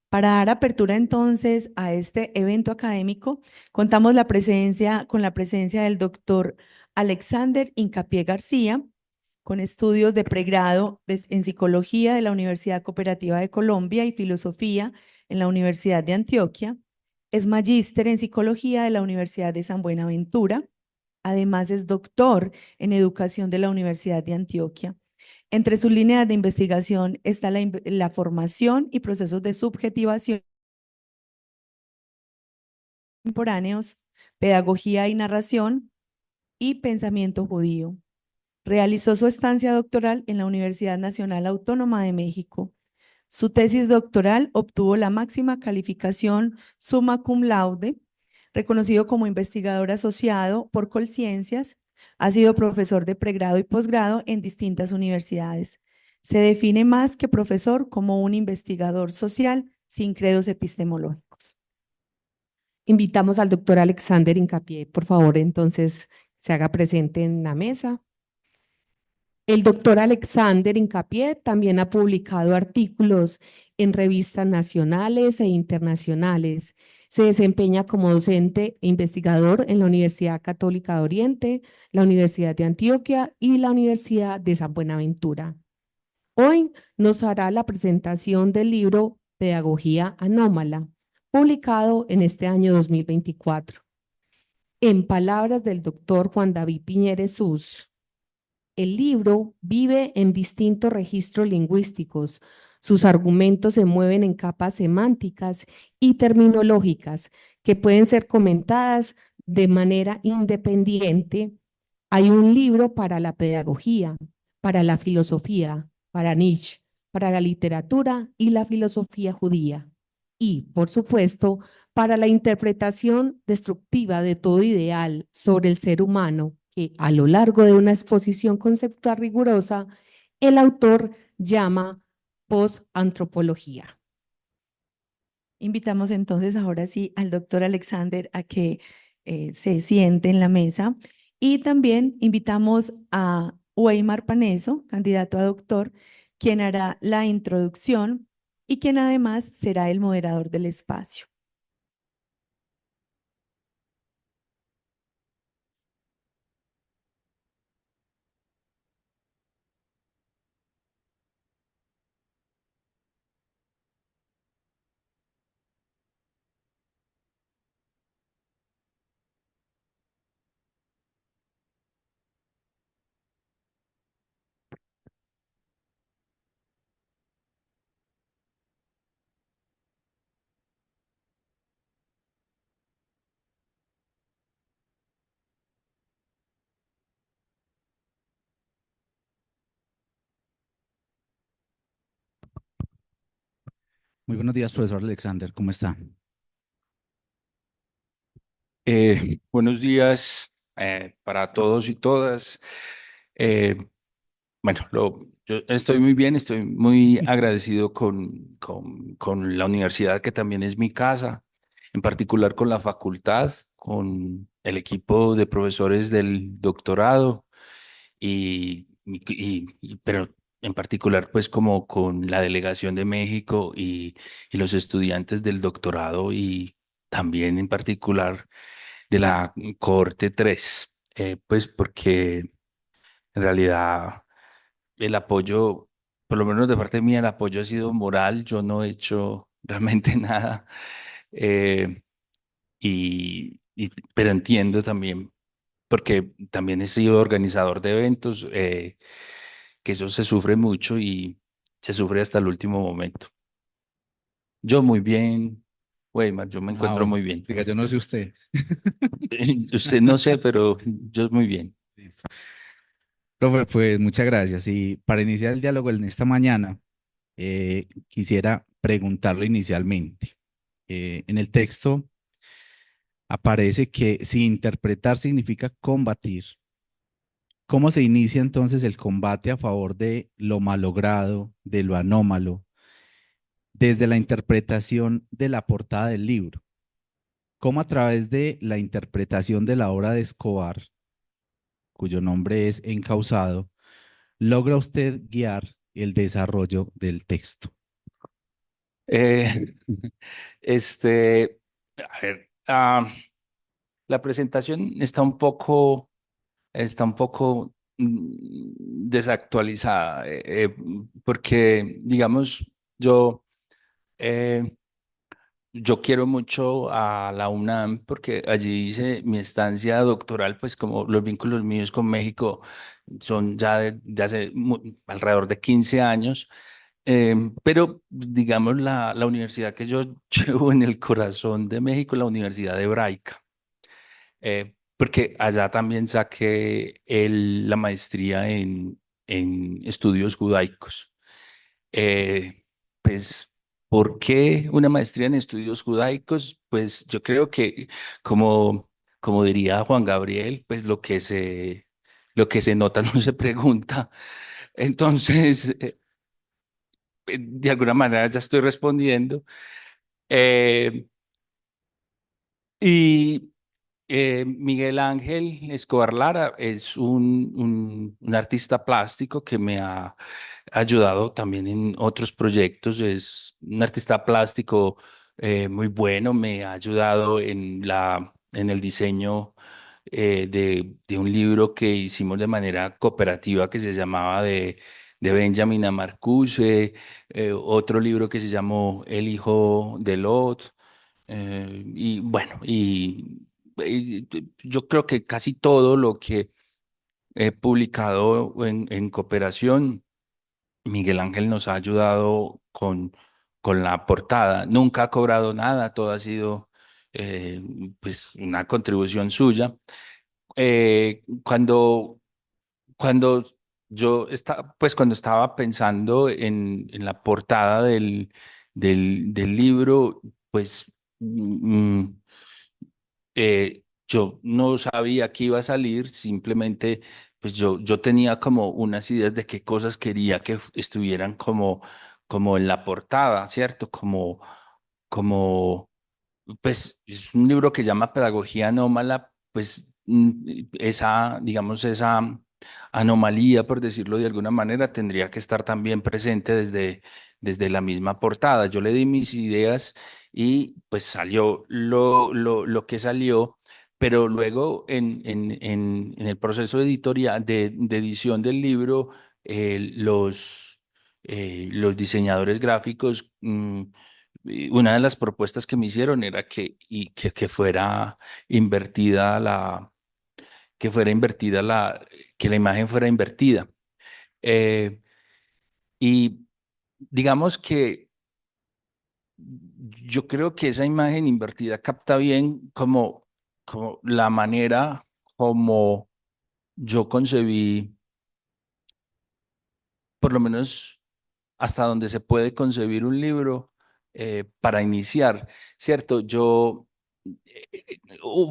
Para dar apertura entonces a este evento académico, contamos con la presencia del doctor Alexander Hincapié García, con estudios de pregrado en Psicología de la Universidad Cooperativa de Colombia y Filosofía en la Universidad de Antioquia. Es magíster en Psicología de la Universidad de San Buenaventura. Además, es doctor en Educación de la Universidad de Antioquia. Entre sus líneas de investigación está la formación y procesos de subjetivación contemporáneos, pedagogía y narración y pensamiento judío. Realizó su estancia doctoral en la Universidad Nacional Autónoma de México. Su tesis doctoral obtuvo la máxima calificación summa cum laude, reconocido como investigador asociado por Colciencias. Ha sido profesor de pregrado y posgrado en distintas universidades. Se define más que profesor como un investigador social sin credos epistemológicos. Invitamos al doctor Alexander Hincapié, por favor, entonces se haga presente en la mesa. El doctor Alexander Hincapié también ha publicado artículos en revistas nacionales e internacionales. Se desempeña como docente e investigador en la Universidad Católica de Oriente, la Universidad de Antioquia y la Universidad de San Buenaventura. Hoy nos hará la presentación del libro Pedagogía Anómala, publicado en este año 2024. En palabras del doctor Juan David Piñeres Sus, el libro vive en distintos registros lingüísticos. Sus argumentos se mueven en capas semánticas y terminológicas que pueden ser comentadas de manera independiente. Hay un libro para la pedagogía, para la filosofía, para Nietzsche, para la literatura y la filosofía judía. Y, por supuesto, para la interpretación destructiva de todo ideal sobre el ser humano, que a lo largo de una exposición conceptual rigurosa, el autor llama postantropología. Invitamos entonces ahora sí al doctor Alexander a que se siente en la mesa y también invitamos a Weimar Paneso, candidato a doctor, quien hará la introducción y quien además será el moderador del espacio. Muy buenos días, profesor Alexander, ¿cómo está? Buenos días para todos y todas. Eh, bueno, yo estoy muy bien, estoy muy agradecido con la universidad, que también es mi casa, en particular con la facultad, con el equipo de profesores del doctorado pero en particular pues como con la delegación de México y los estudiantes del doctorado y también en particular de la cohorte 3, pues porque en realidad el apoyo, por lo menos de parte mía, el apoyo ha sido moral, yo no he hecho realmente nada, eh, pero entiendo también, porque también he sido organizador de eventos, que eso se sufre mucho y se sufre hasta el último momento. Yo muy bien, Weimar, yo me encuentro Bueno, muy bien. diga, yo no sé usted. Usted no sé, pero yo muy bien. Listo. Profe, pues muchas gracias. Y para iniciar el diálogo en esta mañana, quisiera preguntarlo inicialmente. En el texto aparece que si interpretar significa combatir, ¿cómo se inicia entonces el combate a favor de lo malogrado, de lo anómalo, desde la interpretación de la portada del libro? ¿Cómo a través de la interpretación de la obra de Escobar, cuyo nombre es Encausado, logra usted guiar el desarrollo del texto? Eh, este, a ver, la presentación está un poco desactualizada, porque, digamos, yo, eh, yo quiero mucho a la UNAM porque allí hice mi estancia doctoral, pues como los vínculos míos con México son ya de hace alrededor de 15 años. Pero digamos la universidad que yo llevo en el corazón de México, la Universidad Hebraica, porque allá también saqué la maestría en estudios judaicos. Eh, pues, ¿por qué una maestría en estudios judaicos? Pues yo creo que, como, como diría Juan Gabriel, pues lo que se nota no se pregunta. Entonces, de alguna manera ya estoy respondiendo. Eh, y Miguel Ángel Escobar Lara es un artista plástico que me ha ayudado también en otros proyectos. Es un artista plástico muy bueno, me ha ayudado en el diseño de un libro que hicimos de manera cooperativa que se llamaba de Benjamin Marcuse, otro libro que se llamó El hijo de Lot. Y bueno, yo creo que casi todo lo que he publicado en cooperación, Miguel Ángel nos ha ayudado con la portada. Nunca ha cobrado nada, todo ha sido eh, pues una contribución suya. Cuando, cuando cuando estaba pensando en la portada del libro, pues yo no sabía que iba a salir, simplemente pues yo tenía como unas ideas de qué cosas quería que estuvieran como en la portada, ¿cierto? Como pues es un libro que llama Pedagogía Anómala, pues esa, digamos, esa anomalía, por decirlo de alguna manera, tendría que estar también presente desde la misma portada. Yo le di mis ideas y pues salió lo que salió, pero luego en el proceso editorial de edición del libro, los diseñadores gráficos y una de las propuestas que me hicieron era que fuera invertida que fuera invertida que la imagen fuera invertida. Eh, y digamos que yo creo que esa imagen invertida capta bien como la manera como yo concebí, por lo menos hasta donde se puede concebir un libro para iniciar, ¿cierto?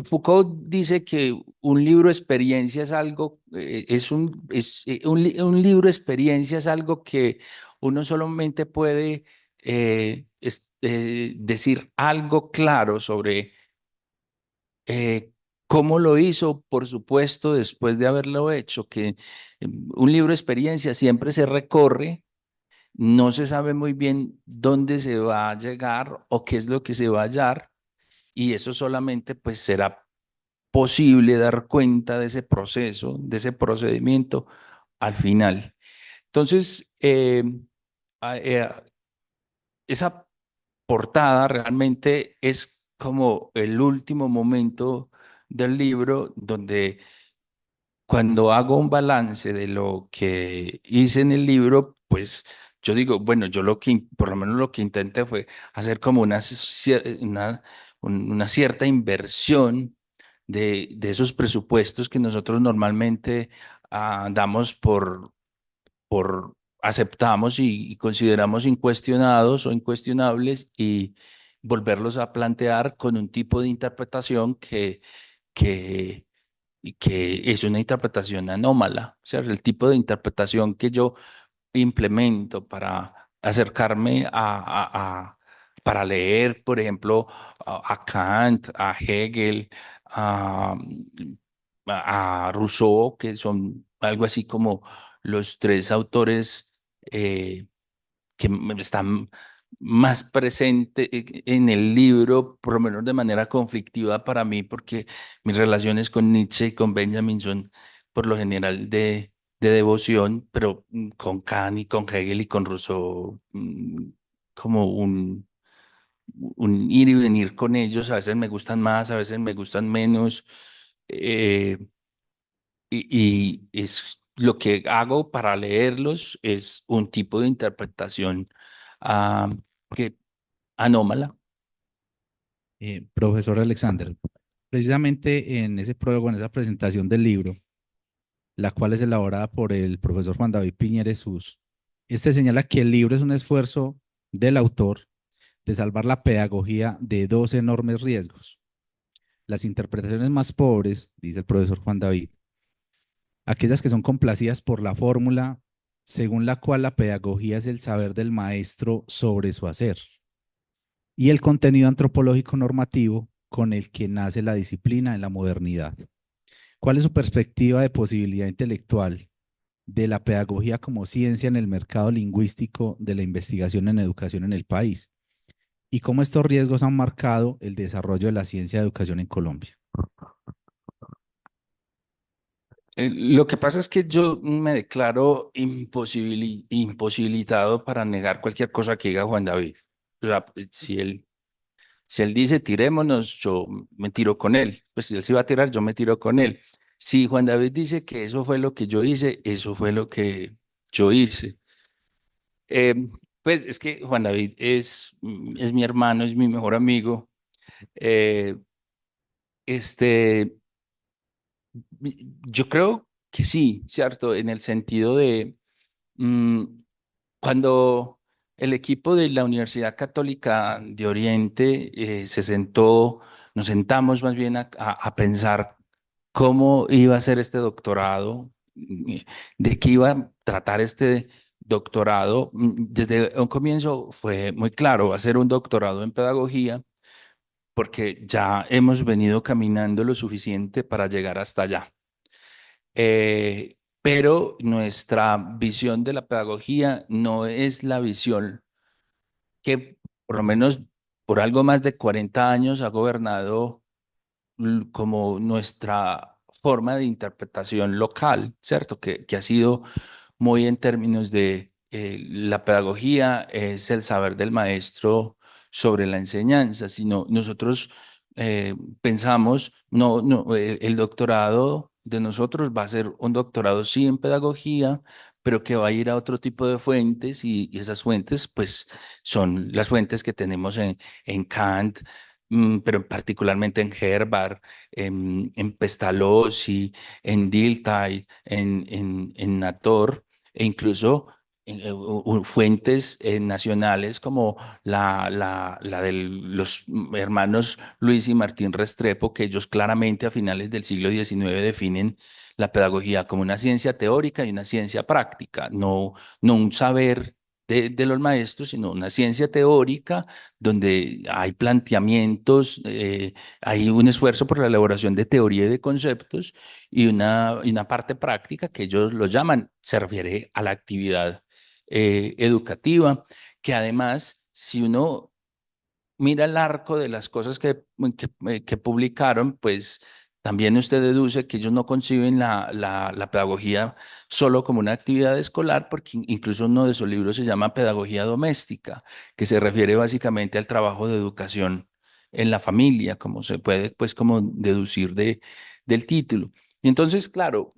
Foucault dice que un libro experiencia es algo, un libro experiencia es algo que uno solamente puede decir algo claro sobre cómo lo hizo, por supuesto, después de haberlo hecho, que un libro experiencia siempre se recorre, no se sabe muy bien dónde se va a llegar o qué es lo que se va a hallar, y eso solamente pues será posible dar cuenta de ese proceso, de ese procedimiento al final. Entonces, a- eh, esa portada realmente es como el último momento del libro donde cuando hago un balance de lo que hice en el libro, pues yo digo, bueno, yo por lo menos lo que intenté fue hacer como una cierta inversión de esos presupuestos que nosotros normalmente damos aceptamos y consideramos incuestionados o incuestionables y volverlos a plantear con un tipo de interpretación que y que es una interpretación anómala, o sea, el tipo de interpretación que yo implemento para acercarme para leer, por ejemplo, a Kant, a Hegel, a, a Rousseau, que son algo así como los tres autores que están más presente en el libro, por lo menos de manera conflictiva para mí, porque mis relaciones con Nietzsche y con Benjamin son por lo general de devoción, pero con Kant y con Hegel y con Rousseau, como un ir y venir con ellos. A veces me gustan más, a veces me gustan menos. eh, y es lo que hago para leerlos es un tipo de interpretación ah, que anómala. Profesor Alexander, precisamente en ese prólogo, en esa presentación del libro, la cual es elaborada por el profesor Juan David Piñeres Sus, este señala que el libro es un esfuerzo del autor de salvar la pedagogía de dos enormes riesgos. Las interpretaciones más pobres, dice el profesor Juan David, aquellas que son complacidas por la fórmula según la cual la pedagogía es el saber del maestro sobre su hacer, y el contenido antropológico normativo con el que nace la disciplina en la modernidad. ¿Cuál es su perspectiva de posibilidad intelectual de la pedagogía como ciencia en el mercado lingüístico de la investigación en educación en el país? ¿Y cómo estos riesgos han marcado el desarrollo de la ciencia de educación en Colombia? Lo que pasa es que yo me declaro imposibilitado para negar cualquier cosa que diga Juan David. O sea, si él dice tirémonos, yo me tiro con él. Pues si él se va a tirar, yo me tiro con él. Si Juan David dice que eso fue lo que yo hice, eso fue lo que yo hice. Eh, pues es que Juan David es mi hermano, es mi mejor amigo. Eh, este, yo creo que sí, ¿cierto? En el sentido de mm, cuando el equipo de la Universidad Católica de Oriente nos sentamos más bien a pensar cómo iba a ser este doctorado, de qué iba a tratar este doctorado. Desde un comienzo fue muy claro, va a ser un doctorado en pedagogía, porque ya hemos venido caminando lo suficiente para llegar hasta allá. Pero nuestra visión de la pedagogía no es la visión que por lo menos por algo más de 40 años ha gobernado como nuestra forma de interpretación local, ¿cierto? Que ha sido muy en términos de la pedagogía es el saber del maestro sobre la enseñanza, sino nosotros pensamos, no, el doctorado de nosotros va a ser un doctorado sí en pedagogía, pero que va a ir a otro tipo de fuentes y esas fuentes pues son las fuentes que tenemos en Kant, pero particularmente en Herbart, en Pestalozzi, en Dilthey, en Nator, e incluso fuentes nacionales como la de los hermanos Luis y Martín Restrepo, que ellos claramente a finales del siglo XIX definen la pedagogía como una ciencia teórica y una ciencia práctica, no un saber de los maestros, sino una ciencia teórica donde hay planteamientos, hay un esfuerzo por la elaboración de teoría y de conceptos y una parte práctica que ellos lo llaman, se refiere a la actividad educativa, que además, si uno mira el arco de las cosas que publicaron, pues también usted deduce que ellos no conciben la pedagogía solo como una actividad escolar, porque incluso uno de sus libros se llama Pedagogía Doméstica, que se refiere básicamente al trabajo de educación en la familia, como se puede, pues, como deducir del título. Y entonces, claro,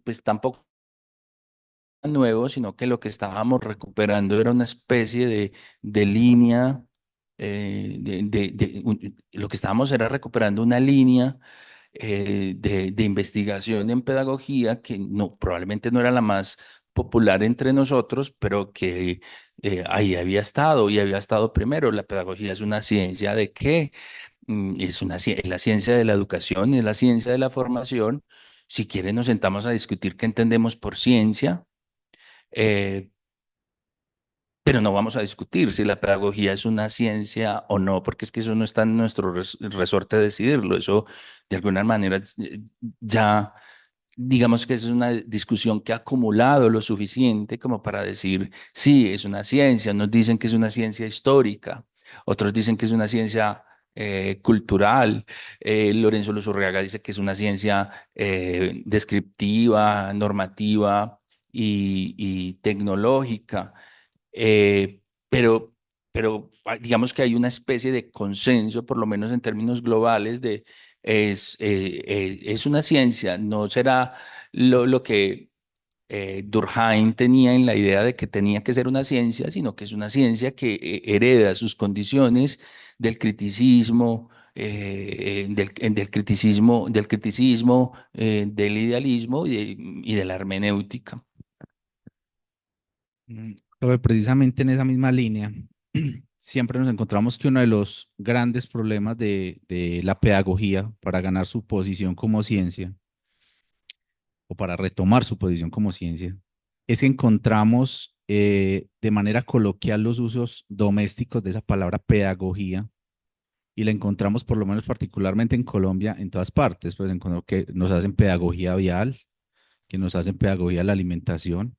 pues tampoco nuevo, sino que lo que estábamos recuperando era una especie de línea, lo que estábamos era recuperando una línea de investigación en pedagogía que no, probablemente no era la más popular entre nosotros, pero que ahí había estado y había estado primero. La pedagogía es una ciencia de qué. Es la ciencia de la educación, es la ciencia de la formación. Si quieren, nos sentamos a discutir qué entendemos por ciencia, eh, pero no vamos a discutir si la pedagogía es una ciencia o no, porque es que eso no está en nuestro resorte decidirlo. Eso, de alguna manera, ya digamos que es una discusión que ha acumulado lo suficiente como para decir, sí, es una ciencia. Nos dicen que es una ciencia histórica, otros dicen que es una ciencia cultural. Lorenzo Luzurriaga dice que es una ciencia descriptiva, normativa y tecnológica. Eh, pero, pero digamos que hay una especie de consenso, por lo menos en términos globales, de es una ciencia, no será lo que Durkheim tenía en la idea de que tenía que ser una ciencia, sino que es una ciencia que hereda sus condiciones del criticismo, del idealismo y de la hermenéutica. Profe, precisamente en esa misma línea, siempre nos encontramos que uno de los grandes problemas de la pedagogía para ganar su posición como ciencia o para retomar su posición como ciencia es que encontramos de manera coloquial los usos domésticos de esa palabra pedagogía y la encontramos por lo menos particularmente en Colombia en todas partes, pues encontramos que nos hacen pedagogía vial, que nos hacen pedagogía de la alimentación,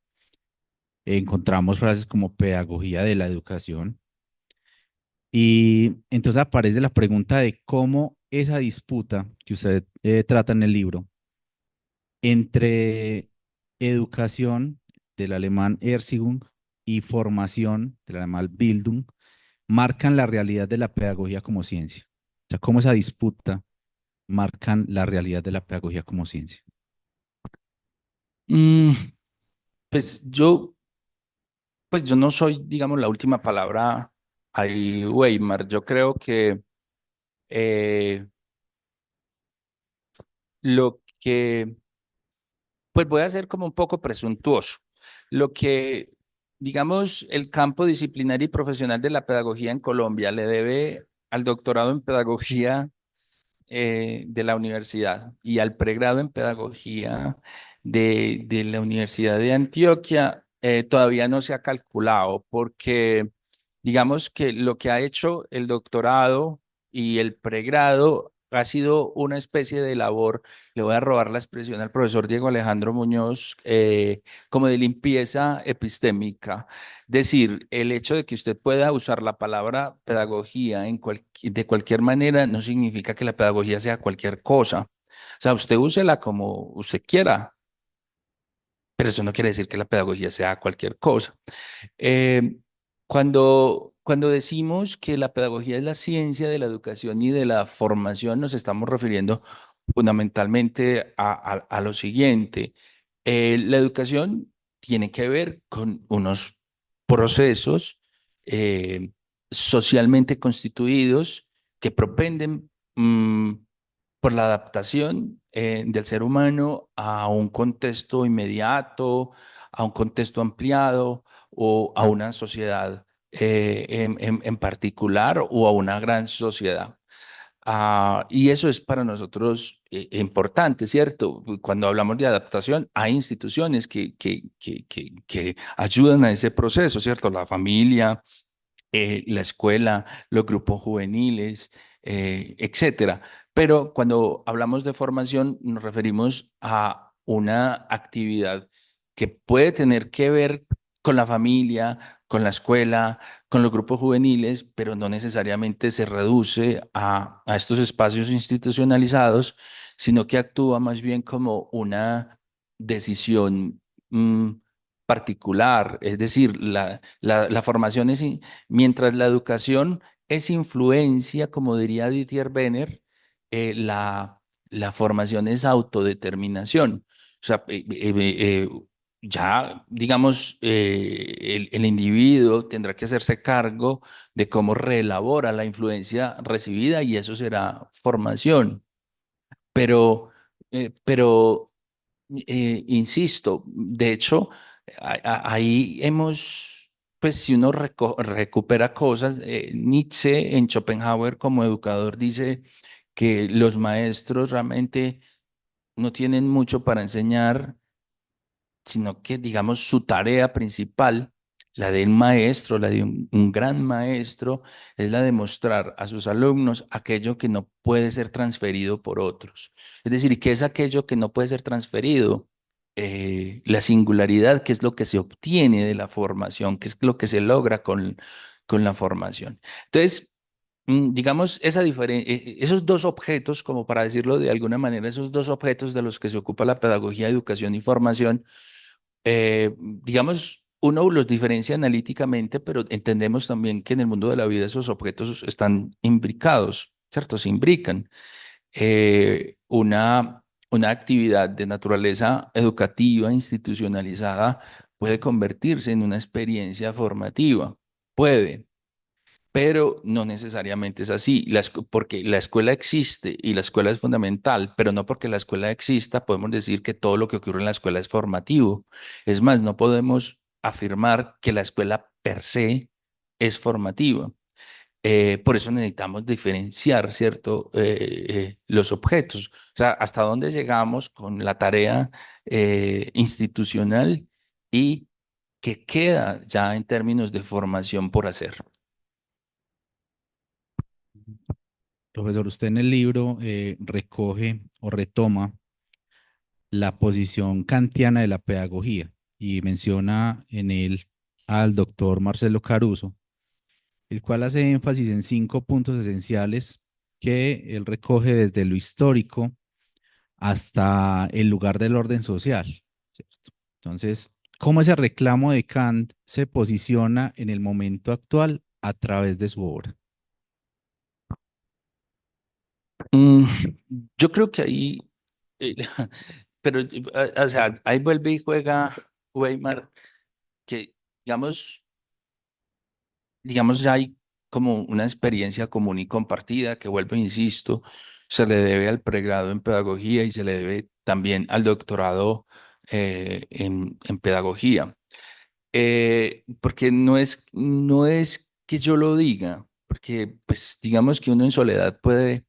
encontramos frases como pedagogía de la educación. Y entonces aparece la pregunta de cómo esa disputa que usted trata en el libro entre educación del alemán Erziehung y formación del alemán Bildung marcan la realidad de la pedagogía como ciencia. O sea, cómo esa disputa marcan la realidad de la pedagogía como ciencia. Mm, pues yo no soy, digamos, la última palabra ahí, Weimar. Yo creo que eh, lo que, pues voy a ser como un poco presuntuoso. Lo que, digamos, el campo disciplinario y profesional de la pedagogía en Colombia le debe al doctorado en pedagogía de la universidad y al pregrado en pedagogía de la Universidad de Antioquia, todavía no se ha calculado porque digamos que lo que ha hecho el doctorado y el pregrado ha sido una especie de labor, le voy a robar la expresión al profesor Diego Alejandro Muñoz, como de limpieza epistémica. Decir, el hecho de que usted pueda usar la palabra pedagogía de cualquier manera no significa que la pedagogía sea cualquier cosa. O sea, usted úsela como usted quiera, pero eso no quiere decir que la pedagogía sea cualquier cosa. Eh, cuando decimos que la pedagogía es la ciencia de la educación y de la formación, nos estamos refiriendo fundamentalmente a lo siguiente. La educación tiene que ver con unos procesos eh, socialmente constituidos que propenden por la adaptación del ser humano a un contexto inmediato, a un contexto ampliado o a una sociedad en particular o a una gran sociedad. Y eso es para nosotros importante, ¿cierto? Cuando hablamos de adaptación, hay instituciones que ayudan a ese proceso, ¿cierto? La familia, la escuela, los grupos juveniles, etcétera. Pero cuando hablamos de formación, nos referimos a una actividad que puede tener que ver con la familia, con la escuela, con los grupos juveniles, pero no necesariamente se reduce a estos espacios institucionalizados, sino que actúa más bien como una decisión particular. Es decir, la formación es, mientras la educación es influencia, como diría Didier Benner, la formación es autodeterminación. O sea, ya, digamos, el individuo tendrá que hacerse cargo de cómo reelabora la influencia recibida y eso será formación. Pero, insisto, de hecho, ahí hemos, pues si uno recupera cosas, Nietzsche en Schopenhauer como educador dice que los maestros realmente no tienen mucho para enseñar, sino que, digamos, su tarea principal la de un maestro, la de un gran maestro, es la de mostrar a sus alumnos aquello que no puede ser transferido por otros. Es decir, ¿y qué es aquello que no puede ser transferido? La singularidad, que es lo que se obtiene de la formación, que es lo que se logra con la formación. Entonces, digamos, esos dos objetos, como para decirlo de alguna manera, esos dos objetos de los que se ocupa la pedagogía, educación y formación, digamos, uno los diferencia analíticamente, pero entendemos también que en el mundo de la vida esos objetos están imbricados, ¿cierto? Se imbrican. Una actividad de naturaleza educativa, institucionalizada, puede convertirse en una experiencia formativa. Puede, pero no necesariamente es así, porque la escuela existe y la escuela es fundamental, pero no porque la escuela exista podemos decir que todo lo que ocurre en la escuela es formativo. Es más, no podemos afirmar que la escuela per se es formativa. Por eso necesitamos diferenciar, ¿cierto? Los objetos. O sea, hasta dónde llegamos con la tarea institucional y qué queda ya en términos de formación por hacer. Profesor, usted en el libro recoge o retoma la posición kantiana de la pedagogía y menciona en él al doctor Marcelo Caruso, el cual hace énfasis en 5 puntos esenciales que él recoge desde lo histórico hasta el lugar del orden social, ¿cierto? Entonces, ¿cómo ese reclamo de Kant se posiciona en el momento actual a través de su obra? Mm, yo creo que ahí, eh, pero, o sea, ahí vuelve y juega Weimar, que digamos, ya hay como una experiencia común y compartida que vuelvo, insisto, se le debe al pregrado en pedagogía y se le debe también al doctorado en pedagogía. Porque no es que yo lo diga, porque pues digamos que uno en soledad puede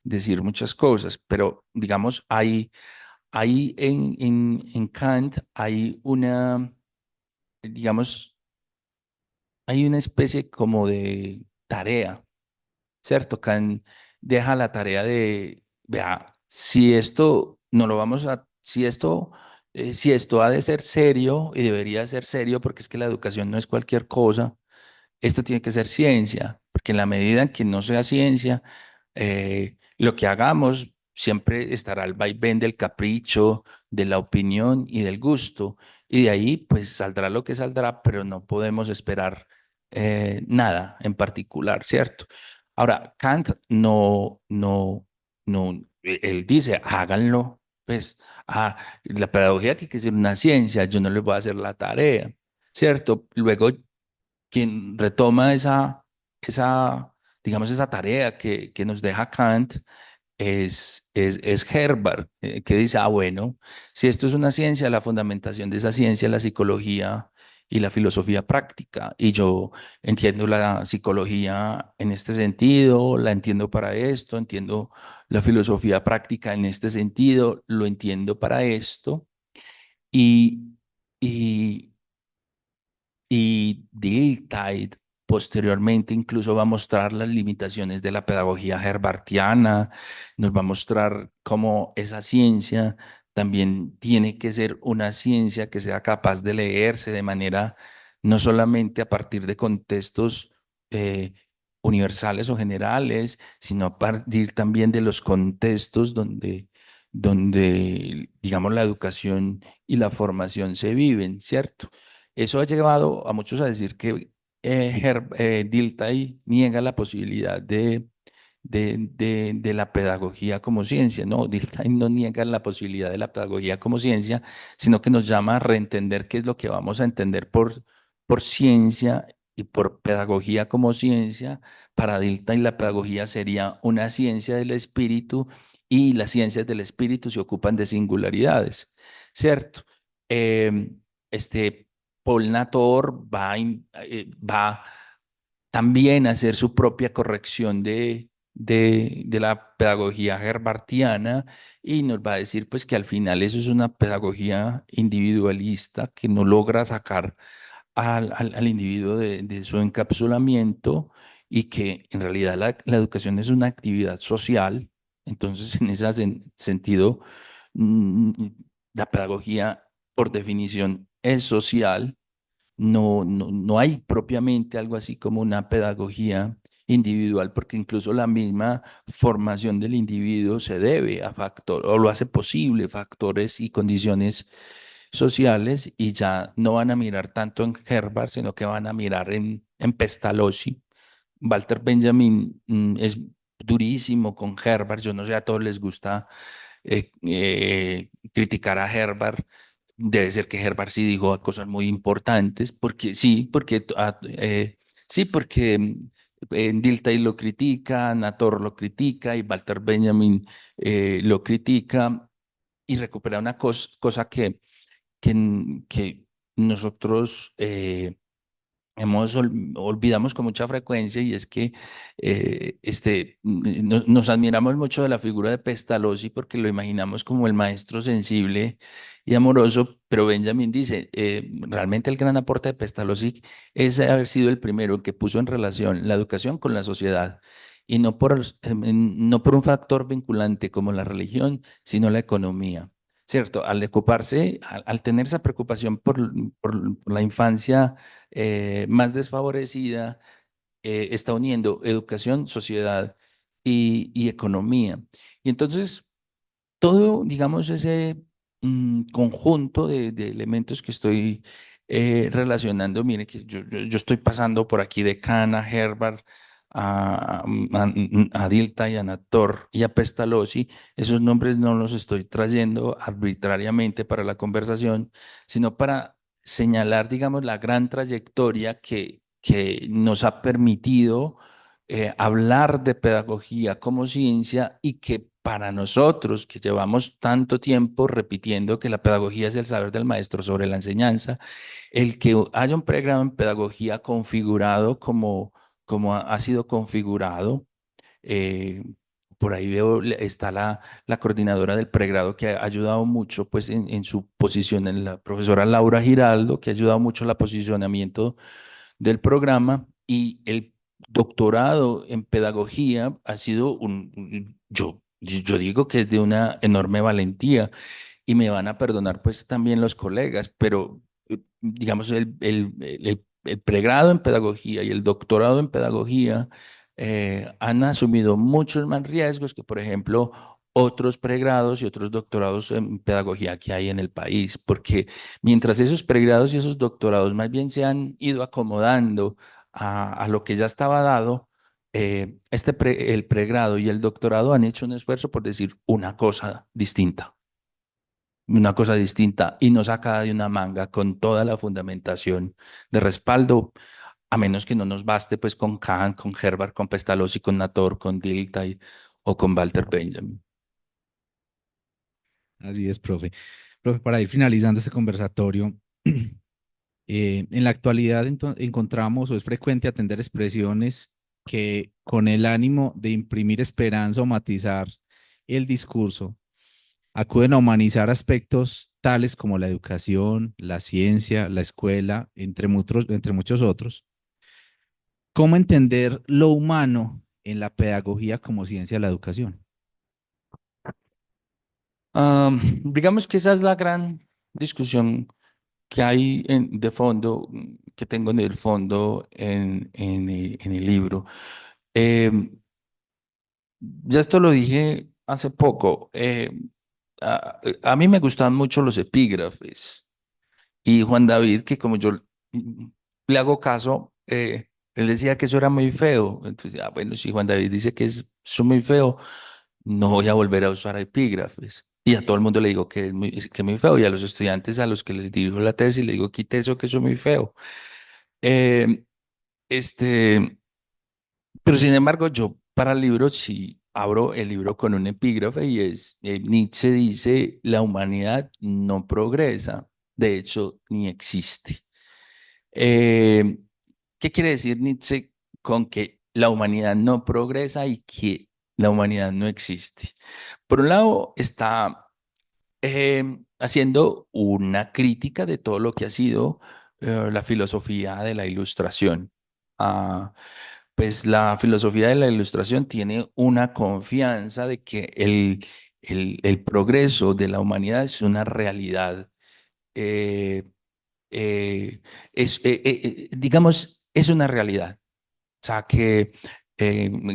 decir muchas cosas, pero digamos, hay en Kant hay digamos, hay una especie como de tarea, ¿cierto? Kant deja la tarea de, vea, si esto no lo vamos a, si esto ha de ser serio y debería ser serio, porque es que la educación no es cualquier cosa, esto tiene que ser ciencia, porque en la medida en que no sea ciencia, lo que hagamos siempre estará al vaivén del capricho, de la opinión y del gusto. Y de ahí, pues saldrá lo que saldrá, pero no podemos esperar nada en particular, ¿cierto? Ahora, Kant él dice, háganlo, pues, la pedagogía tiene que ser una ciencia, yo no les voy a hacer la tarea, ¿cierto? Luego quien retoma digamos, esa tarea que nos deja Kant es Herbart, que dice, bueno, si esto es una ciencia, la fundamentación de esa ciencia es la psicología y la filosofía práctica. Y yo entiendo la psicología en este sentido, la entiendo para esto, entiendo la filosofía práctica en este sentido, lo entiendo para esto. Y, y, y Dilthey posteriormente incluso va a mostrar las limitaciones de la pedagogía herbartiana, nos va a mostrar cómo esa ciencia también tiene que ser una ciencia que sea capaz de leerse de manera no solamente a partir de contextos eh, universales o generales, sino a partir también de los contextos donde, digamos, la educación y la formación se viven, ¿cierto? Eso ha llevado a muchos a decir que Dilthey niega la posibilidad de la pedagogía como ciencia. No, Dilthey no niega la posibilidad de la pedagogía como ciencia, sino que nos llama a reentender qué es lo que vamos a entender por ciencia y por pedagogía como ciencia. Para Dilthey la pedagogía sería una ciencia del espíritu y las ciencias del espíritu se ocupan de singularidades, ¿cierto? Este, Paul Nator va también a hacer su propia corrección de la pedagogía herbartiana y nos va a decir pues que al final eso es una pedagogía individualista que no logra sacar al individuo de su encapsulamiento y que en realidad la educación es una actividad social. Entonces, en ese sentido, mm, la pedagogía, por definición, es social. No hay propiamente algo así como una pedagogía individual, porque incluso la misma formación del individuo se debe a factores, o lo hace posible, factores y condiciones sociales, y ya no van a mirar tanto en Herbart, sino que van a mirar en Pestalozzi. Walter Benjamin es durísimo con Herbart. Yo no sé, a todos les gusta criticar a Herbart. Debe ser que Herbart sí dijo cosas muy importantes, porque sí, Dilthey lo critica, Nator lo critica y Walter Benjamin lo critica, y recupera una cosa que nosotros olvidamos con mucha frecuencia, y es que nos admiramos mucho de la figura de Pestalozzi porque lo imaginamos como el maestro sensible y amoroso, pero Benjamin dice, realmente el gran aporte de Pestalozzi es haber sido el primero que puso en relación la educación con la sociedad, y no por un factor vinculante como la religión, sino la economía. ¿Cierto? Al ocuparse, al tener esa preocupación por la infancia más desfavorecida, está uniendo educación, sociedad y economía. Y entonces, todo, digamos, ese conjunto de elementos que estoy relacionando, mire que yo estoy pasando por aquí de Kahn a Herbart, a Dilthey y a Nator y a Pestalozzi. Esos nombres no los estoy trayendo arbitrariamente para la conversación, sino para señalar, digamos, la gran trayectoria que nos ha permitido hablar de pedagogía como ciencia, y que para nosotros, que llevamos tanto tiempo repitiendo que la pedagogía es el saber del maestro sobre la enseñanza, el que haya un pregrado en pedagogía configurado como ha sido configurado. eh, por ahí veo, está la coordinadora del pregrado, que ha ayudado mucho pues en su posición, en la profesora Laura Giraldo, que ha ayudado mucho el posicionamiento del programa, y el doctorado en pedagogía ha sido yo digo que es de una enorme valentía, y me van a perdonar pues también los colegas, pero digamos el pregrado en pedagogía y el doctorado en pedagogía han asumido muchos más riesgos que, por ejemplo, otros pregrados y otros doctorados en pedagogía que hay en el país, porque mientras esos pregrados y esos doctorados más bien se han ido acomodando a lo que ya estaba dado, el pregrado y el doctorado han hecho un esfuerzo por decir una cosa distinta, y no sacada de una manga, con toda la fundamentación de respaldo, a menos que no nos baste pues con Kant, con Herbart, con Pestalozzi, con Nator, con Dilthey o con Walter Benjamin. Así es, profe. Profe, para ir finalizando este conversatorio, en la actualidad encontramos o es frecuente atender expresiones que, con el ánimo de imprimir esperanza o matizar el discurso, acuden a humanizar aspectos tales como la educación, la ciencia, la escuela, entre muchos otros. ¿Cómo entender lo humano en la pedagogía como ciencia de la educación? Digamos que esa es la gran discusión que hay de fondo, que tengo en el fondo en el libro. Em, ya esto lo dije hace poco. A mí me gustan mucho los epígrafes. Y Juan David, que como yo le hago caso, él decía que eso era muy feo. Entonces, bueno, si Juan David dice que es eso muy feo, no voy a volver a usar epígrafes. Y a todo el mundo le digo que es muy feo. Y a los estudiantes a los que les dirijo la tesis, le digo, quite eso, que eso es muy feo. Eh, este, pero sin embargo, yo para el libro sí abro el libro con un epígrafe, y es, Nietzsche dice, la humanidad no progresa, de hecho, ni existe. Eh, ¿Qué quiere decir Nietzsche con que la humanidad no progresa y que la humanidad no existe? Por un lado, está haciendo una crítica de todo lo que ha sido la filosofía de la Ilustración. Ah, pues la filosofía de la Ilustración tiene una confianza de que el progreso de la humanidad es una realidad. eh, digamos, es una realidad. O sea, que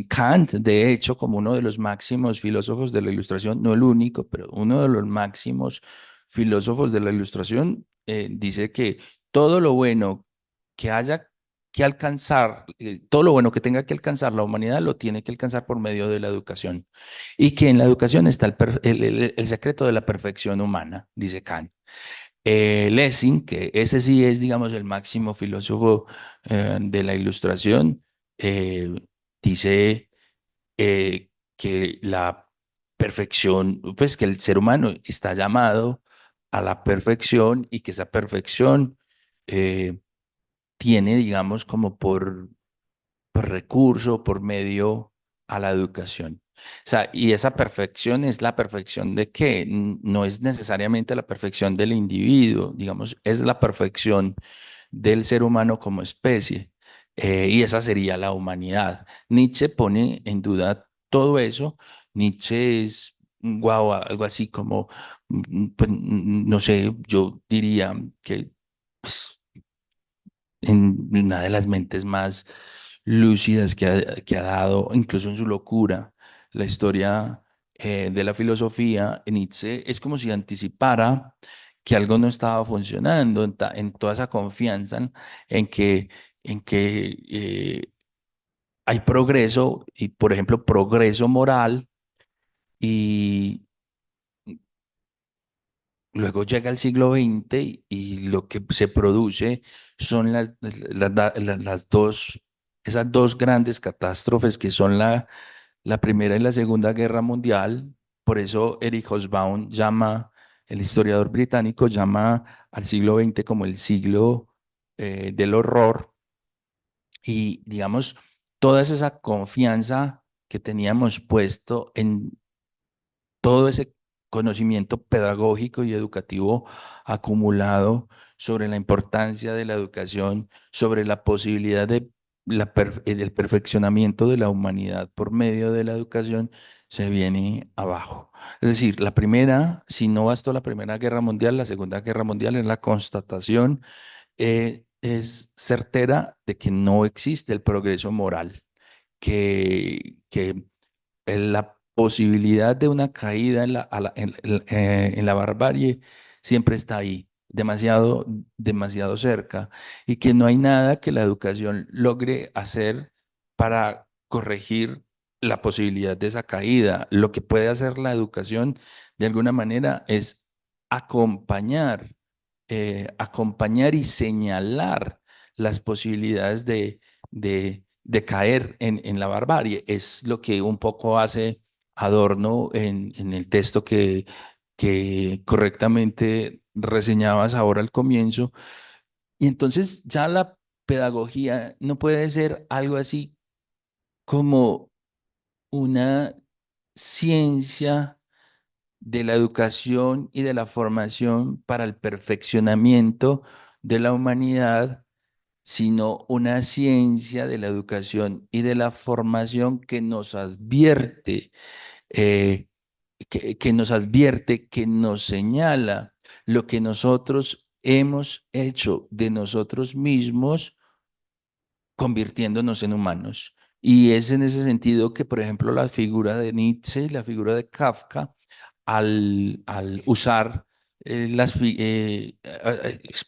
Kant, de hecho, como uno de los máximos filósofos de la Ilustración, no el único, pero uno de los máximos filósofos de la Ilustración, dice que todo lo bueno que haya que alcanzar, todo lo bueno que tenga que alcanzar la humanidad lo tiene que alcanzar por medio de la educación. Y que en la educación está el secreto de la perfección humana, dice Kant. Lessing, que ese sí es, digamos, el máximo filósofo de la Ilustración, eh, dice que la perfección, pues que el ser humano está llamado a la perfección y que esa perfección eh, tiene, digamos, como por recurso, por medio a la educación. O sea, y esa perfección es la perfección de qué? No es necesariamente la perfección del individuo, digamos, es la perfección del ser humano como especie. Y esa sería la humanidad. Nietzsche pone en duda todo eso. Nietzsche es, wow, algo así como, pues, no sé, yo diría que pues, en una de las mentes más lúcidas que ha dado, incluso en su locura, la historia de la filosofía. Nietzsche es como si anticipara que algo no estaba funcionando, en toda esa confianza en que hay progreso, y por ejemplo, progreso moral, y luego llega el siglo XX y lo que se produce son las dos, esas dos grandes catástrofes que son la Primera y la Segunda Guerra Mundial. Por eso Erich Hobsbawm llama, el historiador británico, llama al siglo XX como el siglo del horror. Y digamos, toda esa confianza que teníamos puesto en todo ese conocimiento pedagógico y educativo acumulado sobre la importancia de la educación, sobre la posibilidad de del perfeccionamiento de la humanidad por medio de la educación, se viene abajo. Es decir, la primera, si no bastó la Primera Guerra Mundial, la Segunda Guerra Mundial es la constatación, es certera de que no existe el progreso moral, que la posibilidad de una caída en la barbarie siempre está ahí, demasiado, demasiado cerca, y que no hay nada que la educación logre hacer para corregir la posibilidad de esa caída. Lo que puede hacer la educación de alguna manera es acompañar, acompañar y señalar las posibilidades de caer en la barbarie. Es lo que un poco hace Adorno en el texto que correctamente reseñabas ahora al comienzo. Y entonces ya la pedagogía no puede ser algo así como una ciencia de la educación y de la formación para el perfeccionamiento de la humanidad, sino una ciencia de la educación y de la formación eh, que nos advierte, que nos señala lo que nosotros hemos hecho de nosotros mismos convirtiéndonos en humanos. Y es en ese sentido que, por ejemplo, la figura de Nietzsche y la figura de Kafka, al usar es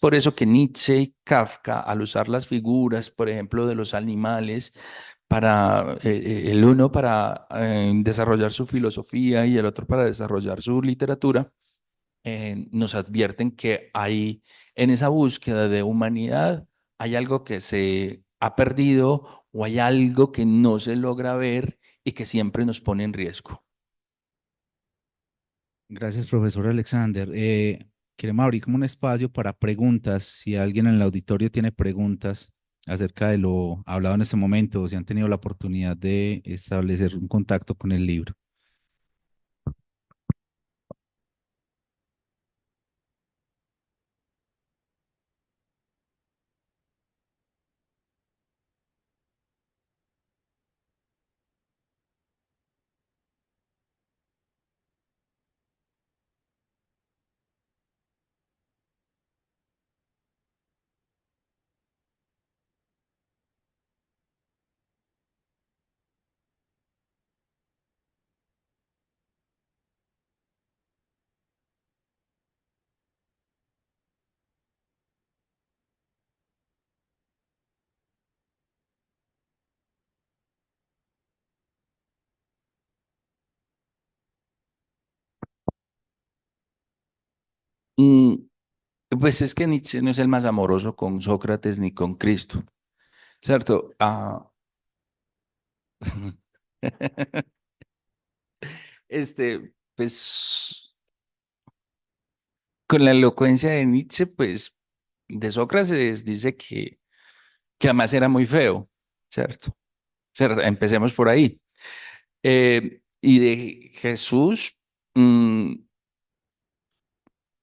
por eso que Nietzsche y Kafka, al usar las figuras, por ejemplo, de los animales, para el uno para desarrollar su filosofía y el otro para desarrollar su literatura, nos advierten que hay en esa búsqueda de humanidad, hay algo que se ha perdido o hay algo que no se logra ver y que siempre nos pone en riesgo. Gracias, profesor Alexander. Queremos abrir como un espacio para preguntas. Si alguien en el auditorio tiene preguntas acerca de lo hablado en este momento o si han tenido la oportunidad de establecer un contacto con el libro. Mm, pues es que Nietzsche no es el más amoroso con Sócrates ni con Cristo, ¿cierto? Pues con la elocuencia de Nietzsche, pues de Sócrates dice que además era muy feo, ¿cierto? ¿Cierto? Empecemos por ahí. Y de Jesús, mm,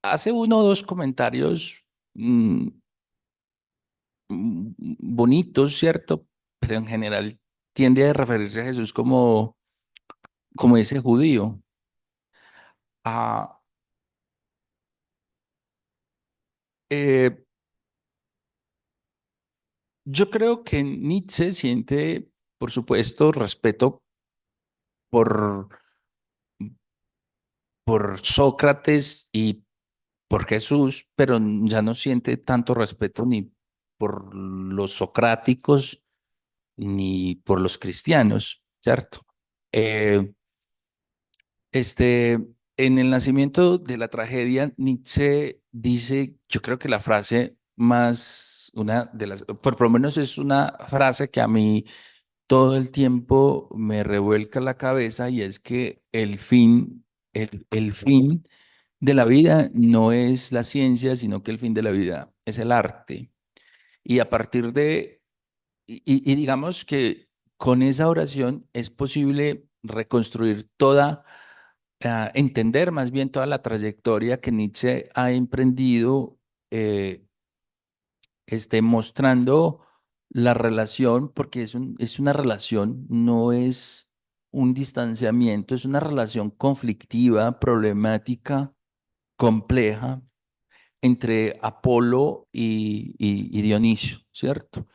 hace uno o dos comentarios mm, bonitos, ¿cierto? Pero en general tiende a referirse a Jesús como ese judío. Ah, eh, yo creo que Nietzsche siente, por supuesto, respeto por, por Sócrates y por Jesús, pero ya no siente tanto respeto ni por los socráticos ni por los cristianos, ¿cierto? Eh, Este, en el nacimiento de la tragedia, Nietzsche dice, yo creo que la frase más, una de las, por lo menos es una frase que a mí todo el tiempo me revuelca la cabeza y es que el fin de la vida no es la ciencia, sino que el fin de la vida es el arte. Y a partir de, y digamos que con esa oración es posible reconstruir toda entender más bien toda la trayectoria que Nietzsche ha emprendido, eh, mostrando la relación, porque es una relación, no es un distanciamiento, es una relación conflictiva, problemática, compleja entre Apolo y Dionisio, ¿cierto?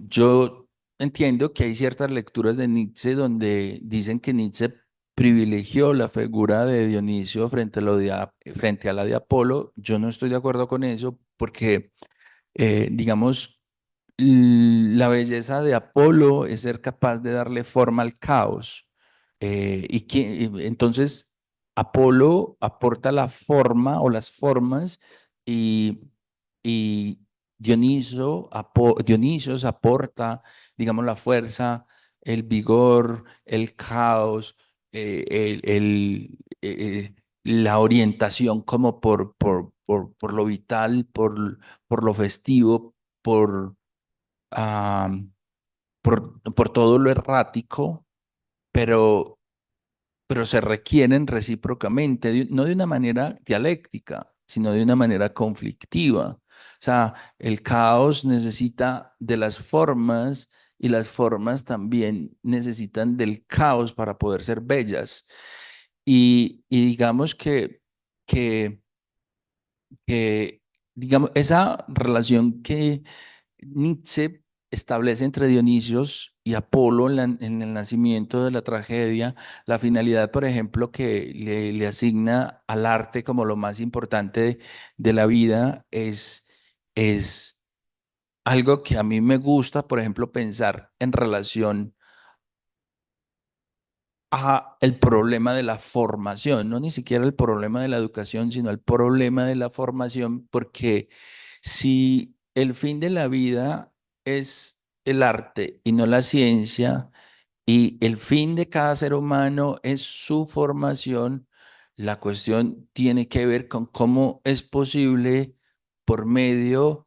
Yo entiendo que hay ciertas lecturas de Nietzsche donde dicen que Nietzsche privilegió la figura de Dionisio frente a la de Apolo. Yo no estoy de acuerdo con eso porque, digamos, la belleza de Apolo es ser capaz de darle forma al caos. Entonces, Apolo aporta la forma o las formas y, y Dionisios aporta, digamos, la fuerza, el vigor, el caos, la orientación como por lo vital, por lo festivo, por, ah, por todo lo errático, pero, pero se requieren recíprocamente, no de una manera dialéctica, sino de una manera conflictiva. O sea, el caos necesita de las formas y las formas también necesitan del caos para poder ser bellas. Y digamos que, que, digamos, esa relación que Nietzsche establece entre Dionisios y Apolo en el nacimiento de la tragedia, la finalidad, por ejemplo, que le asigna al arte como lo más importante de la vida es algo que a mí me gusta, por ejemplo, pensar en relación a el problema de la formación, no ni siquiera el problema de la educación, sino el problema de la formación, porque si el fin de la vida es el arte y no la ciencia, y el fin de cada ser humano es su formación, la cuestión tiene que ver con cómo es posible por medio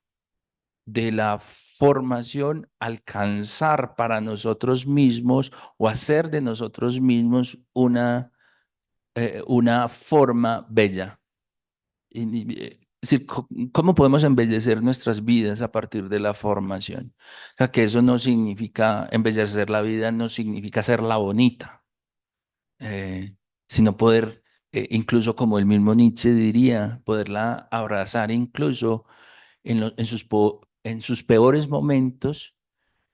de la formación alcanzar para nosotros mismos o hacer de nosotros mismos una forma bella. Es decir, ¿cómo podemos embellecer nuestras vidas a partir de la formación? O sea, que eso no significa embellecer la vida, no significa hacerla bonita, eh, sino poder, incluso como el mismo Nietzsche diría, poderla abrazar incluso en sus peores momentos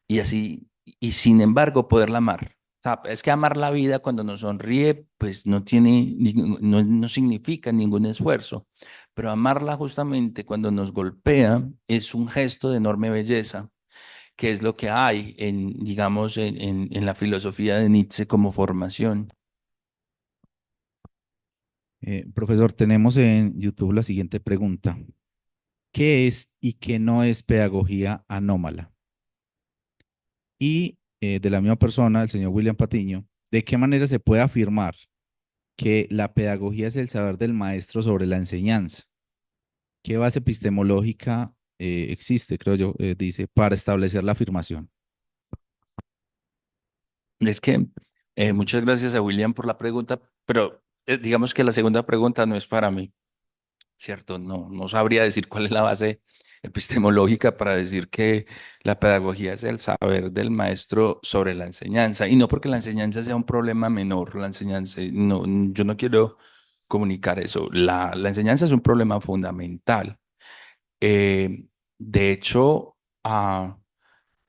y así, y sin embargo poderla amar. O sea, es que amar la vida cuando nos sonríe, pues no tiene, no significa ningún esfuerzo, pero amarla justamente cuando nos golpea es un gesto de enorme belleza, que es lo que hay digamos, en la filosofía de Nietzsche como formación. Profesor, tenemos en YouTube la siguiente pregunta. ¿Qué es y qué no es pedagogía anómala? Y de la misma persona, el señor William Patiño, ¿de qué manera se puede afirmar que la pedagogía es el saber del maestro sobre la enseñanza? ¿Qué base epistemológica existe, creo yo, dice, para establecer la afirmación? Es que muchas gracias a William por la pregunta, pero digamos que la segunda pregunta no es para mí, ¿cierto? No sabría decir cuál es la base epistemológica para decir que la pedagogía es el saber del maestro sobre la enseñanza, y no porque la enseñanza sea un problema menor, la enseñanza, no, yo no quiero comunicar eso, la enseñanza es un problema fundamental. Eh, de hecho,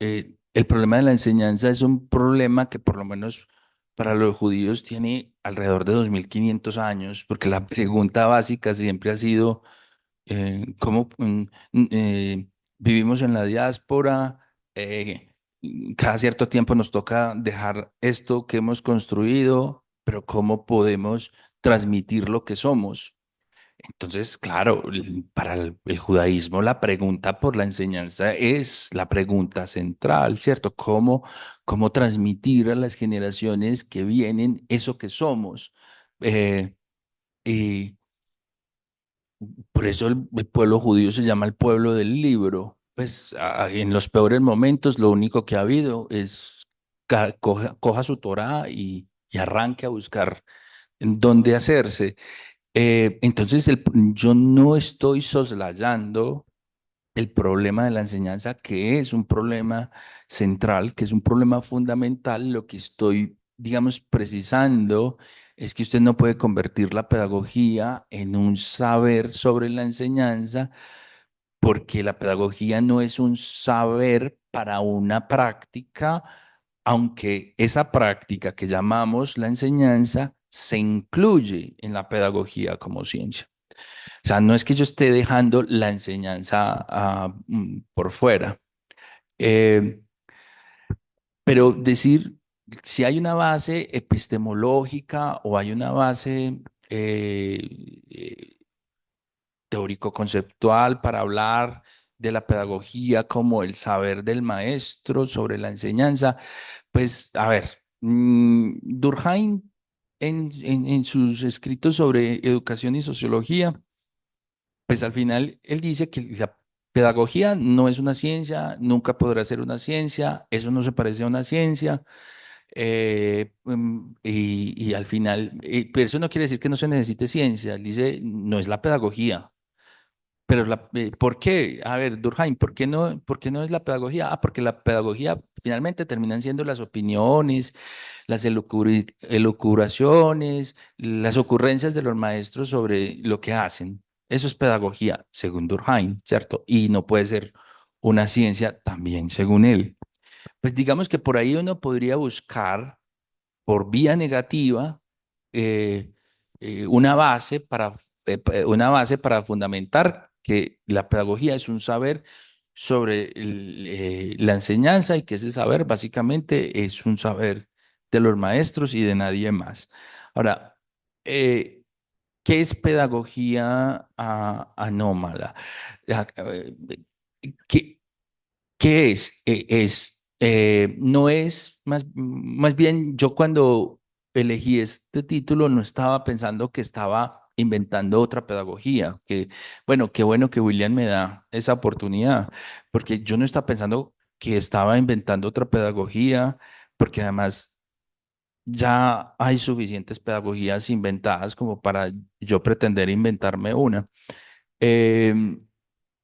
el problema de la enseñanza es un problema que por lo menos para los judíos tiene alrededor de 2500 años, porque la pregunta básica siempre ha sido cómo vivimos en la diáspora, cada cierto tiempo nos toca dejar esto que hemos construido, pero cómo podemos transmitir lo que somos. Entonces, claro, para el judaísmo la pregunta por la enseñanza es la pregunta central, ¿cierto? ¿Cómo transmitir a las generaciones que vienen eso que somos? Eh, y por eso el pueblo judío se llama el pueblo del libro. Pues en los peores momentos lo único que ha habido es coja su Torá y arranque a buscar en dónde hacerse. Entonces, yo no estoy soslayando el problema de la enseñanza, que es un problema central, que es un problema fundamental. Lo que estoy, digamos, precisando es que usted no puede convertir la pedagogía en un saber sobre la enseñanza, porque la pedagogía no es un saber para una práctica, aunque esa práctica que llamamos la enseñanza se incluye en la pedagogía como ciencia. O sea, no es que yo esté dejando la enseñanza por fuera, eh, pero decir si hay una base epistemológica o hay una base teórico-conceptual para hablar de la pedagogía como el saber del maestro sobre la enseñanza, pues a ver, Durkheim en sus escritos sobre educación y sociología, pues al final él dice que la pedagogía no es una ciencia, nunca podrá ser una ciencia, eso no se parece a una ciencia, y al final, pero eso no quiere decir que no se necesite ciencia, él dice, no es la pedagogía. Pero ¿por qué? A ver, Durkheim, por qué no es la pedagogía? Ah, porque la pedagogía finalmente terminan siendo las opiniones, las elucubraciones, las ocurrencias de los maestros sobre lo que hacen. Eso es pedagogía, según Durkheim, ¿cierto? Y no puede ser una ciencia también, según él. Pues digamos que por ahí uno podría buscar por vía negativa eh, una base para fundamentar que la pedagogía es un saber sobre la enseñanza, y que ese saber básicamente es un saber de los maestros y de nadie más. Ahora, eh, ¿qué es pedagogía anómala? Eh, ¿Qué, ¿Qué es? No es, más bien yo cuando elegí este título no estaba pensando que estaba inventando otra pedagogía, que bueno, qué bueno que William me da esa oportunidad, porque yo no estaba pensando que estaba inventando otra pedagogía, porque además ya hay suficientes pedagogías inventadas como para yo pretender inventarme una. Em,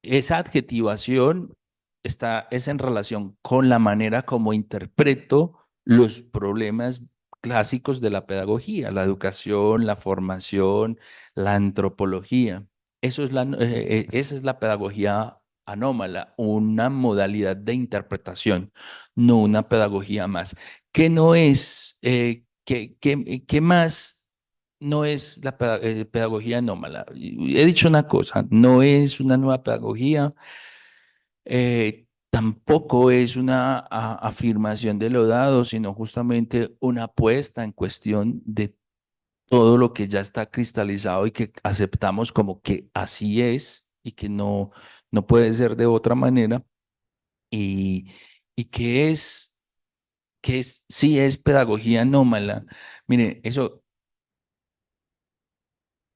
Esa adjetivación es en relación con la manera como interpreto los problemas clásicos de la pedagogía, la educación, la formación, la antropología. Esa es la pedagogía anómala, una modalidad de interpretación, no una pedagogía más. ¿Qué no es, qué más no es la pedagogía anómala? He dicho una cosa, no es una nueva pedagogía, tampoco es una afirmación de lo dado, sino justamente una puesta en cuestión de todo lo que ya está cristalizado y que aceptamos como que así es y que no puede ser de otra manera y, y sí es pedagogía anómala. Mire, eso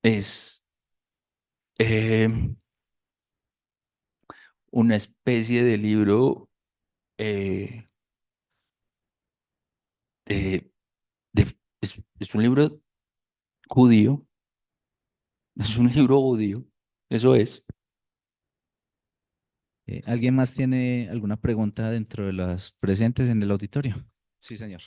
es eh, una especie de libro eh, de, es un libro judío, es un libro judío, eso es. ¿Alguien más tiene alguna pregunta dentro de las presentes en el auditorio? Sí, señor.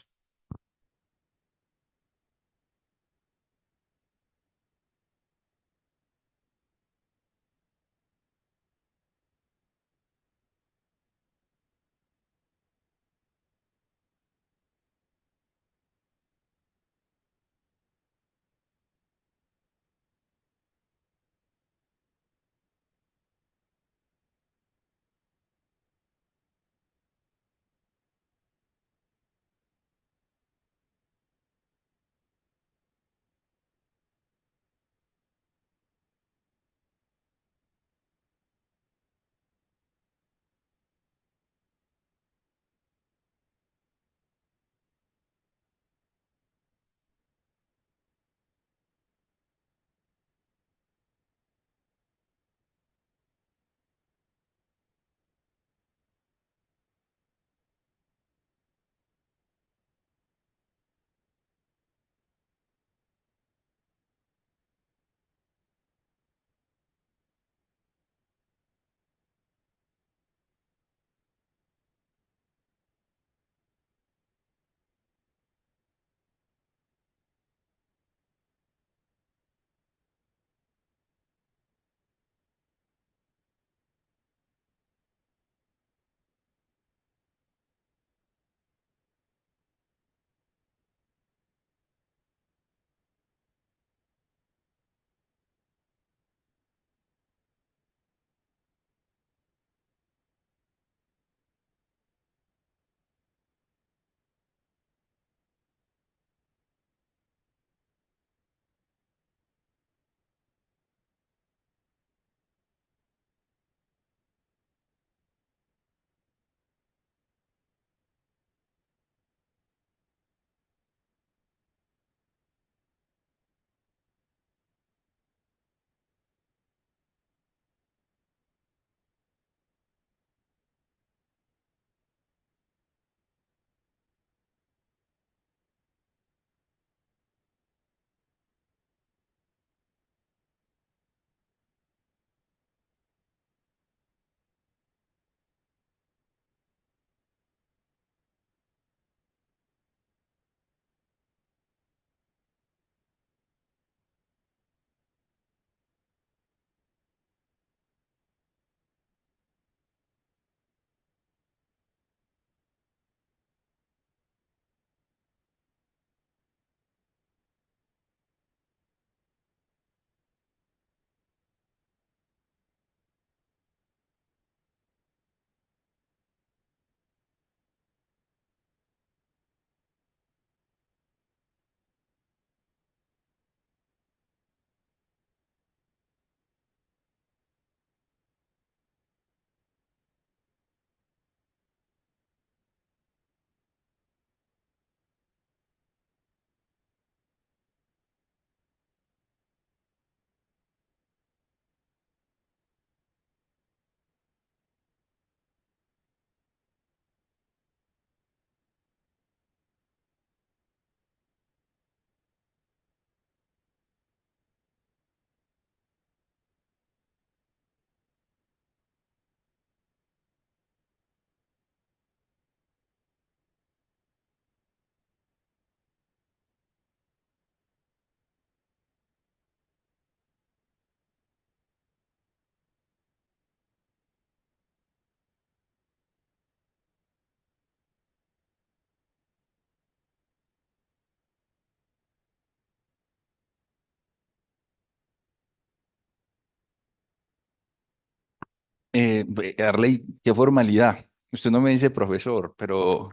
Arley, qué formalidad. Usted no me dice profesor, pero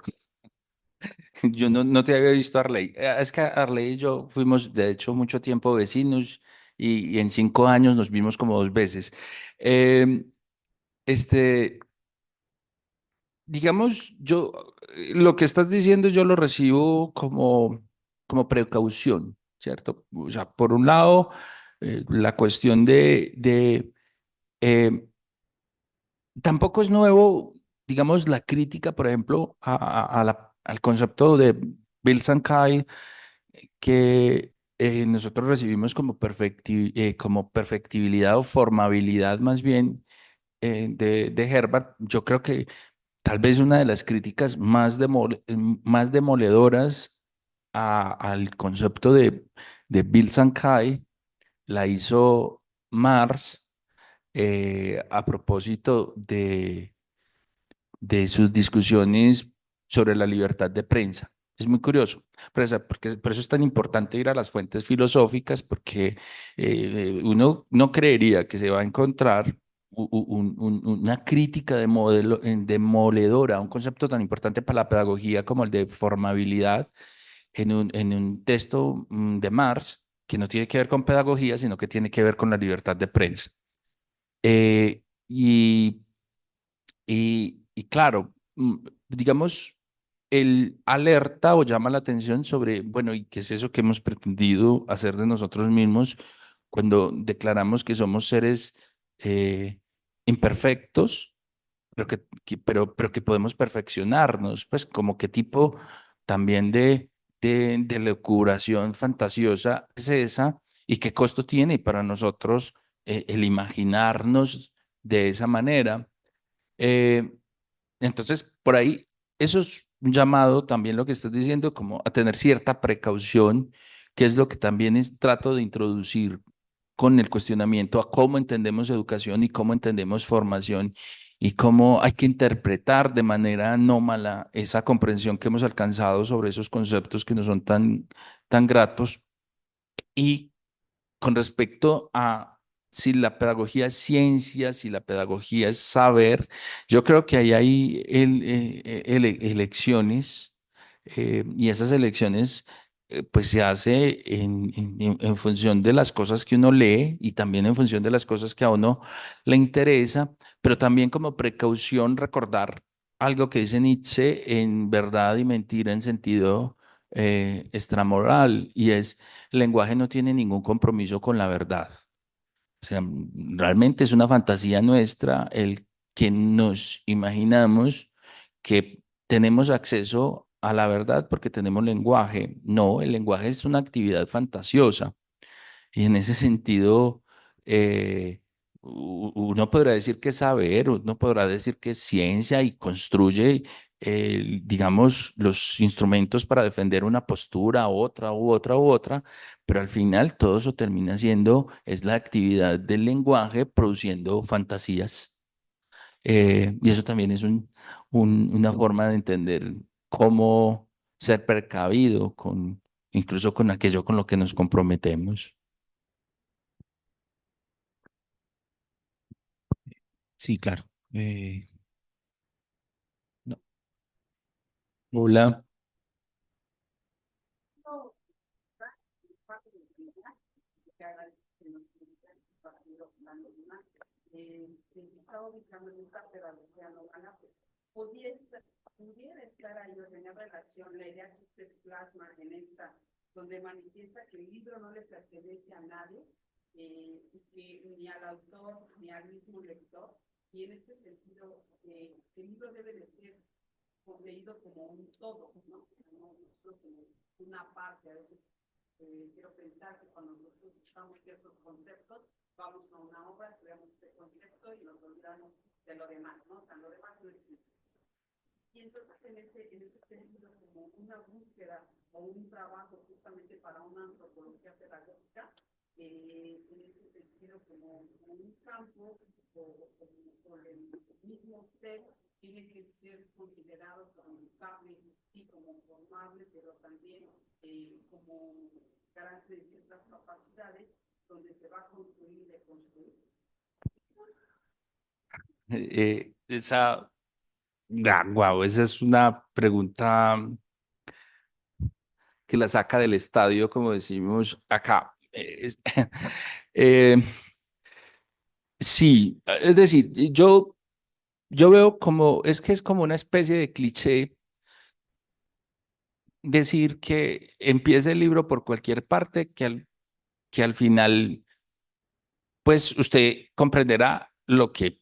Yo no te había visto, Arley. Es que Arley y yo fuimos, de hecho, mucho tiempo vecinos y en 5 años nos vimos como 2 veces. Em, este, digamos, lo que estás diciendo yo lo recibo como precaución, ¿cierto? O sea, por un lado, la cuestión eh, tampoco es nuevo, digamos, la crítica, por ejemplo, al concepto de Bill Sankey, que nosotros recibimos como perfectibilidad o formabilidad más bien de Herbert. Yo creo que tal vez una de las críticas más demoledoras al concepto de Bill Sankey la hizo Marx a propósito de sus discusiones sobre la libertad de prensa. Es muy curioso, porque por eso es tan importante ir a las fuentes filosóficas, porque uno no creería que se va a encontrar una crítica demoledora a un concepto tan importante para la pedagogía como el de formabilidad en un texto de Marx, que no tiene que ver con pedagogía, sino que tiene que ver con la libertad de prensa. Eh, y y claro, digamos, él alerta o llama la atención sobre, bueno, ¿y qué es eso que hemos pretendido hacer de nosotros mismos cuando declaramos que somos seres eh, imperfectos, pero que podemos perfeccionarnos? Pues como qué tipo también de locuración fantasiosa es esa y qué costo tiene para nosotros el imaginarnos de esa manera. Eh, entonces, por ahí, eso es un llamado también lo que estás diciendo, como a tener cierta precaución, que es lo que también trato de introducir con el cuestionamiento a cómo entendemos educación y cómo entendemos formación y cómo hay que interpretar de manera anómala esa comprensión que hemos alcanzado sobre esos conceptos que no son tan gratos. Y con respecto a si la pedagogía es ciencia, si la pedagogía es saber, yo creo que ahí hay elecciones y esas elecciones pues se hace en función de las cosas que uno lee y también en función de las cosas que a uno le interesa, pero también como precaución recordar algo que dice Nietzsche en verdad y mentira en sentido extramoral, y es: el lenguaje no tiene ningún compromiso con la verdad. O sea, realmente es una fantasía nuestra el que nos imaginamos que tenemos acceso a la verdad porque tenemos lenguaje. No, el lenguaje es una actividad fantasiosa. Y en ese sentido, uno podrá decir que es saber, uno podrá decir que es ciencia y construye, digamos, los instrumentos para defender una postura, otra, u otra, u otra, pero al final todo eso termina siendo, es la actividad del lenguaje produciendo fantasías. Y eso también es una forma de entender cómo ser precavido incluso con aquello con lo que nos comprometemos. Sí, claro. No, Hola. Pudiera estar ahí o tener relación la idea que usted plasma en esta, donde manifiesta que el libro no le pertenece a nadie, y que ni al autor ni al mismo lector, y en este sentido el libro debe de ser leído como un todo, ¿no? No como una parte. A veces quiero pensar que cuando nosotros buscamos ciertos conceptos, vamos a una obra, estudiamos este concepto y nos olvidamos de lo demás, ¿no? O sea, lo demás no existe. Y entonces en ese sentido, como una búsqueda o un trabajo justamente para una antropología pedagógica, en ese sentido como un campo o el mismo ser tiene que ser considerado como educable y como formable, pero también como carácter de ciertas capacidades donde se va a construir y deconstruir. Esa, wow, esa es una pregunta que la saca del estadio, como decimos acá. Eh, sí, es decir, yo veo como, es que es como una especie de cliché decir que empiece el libro por cualquier parte, que al final, pues usted comprenderá lo que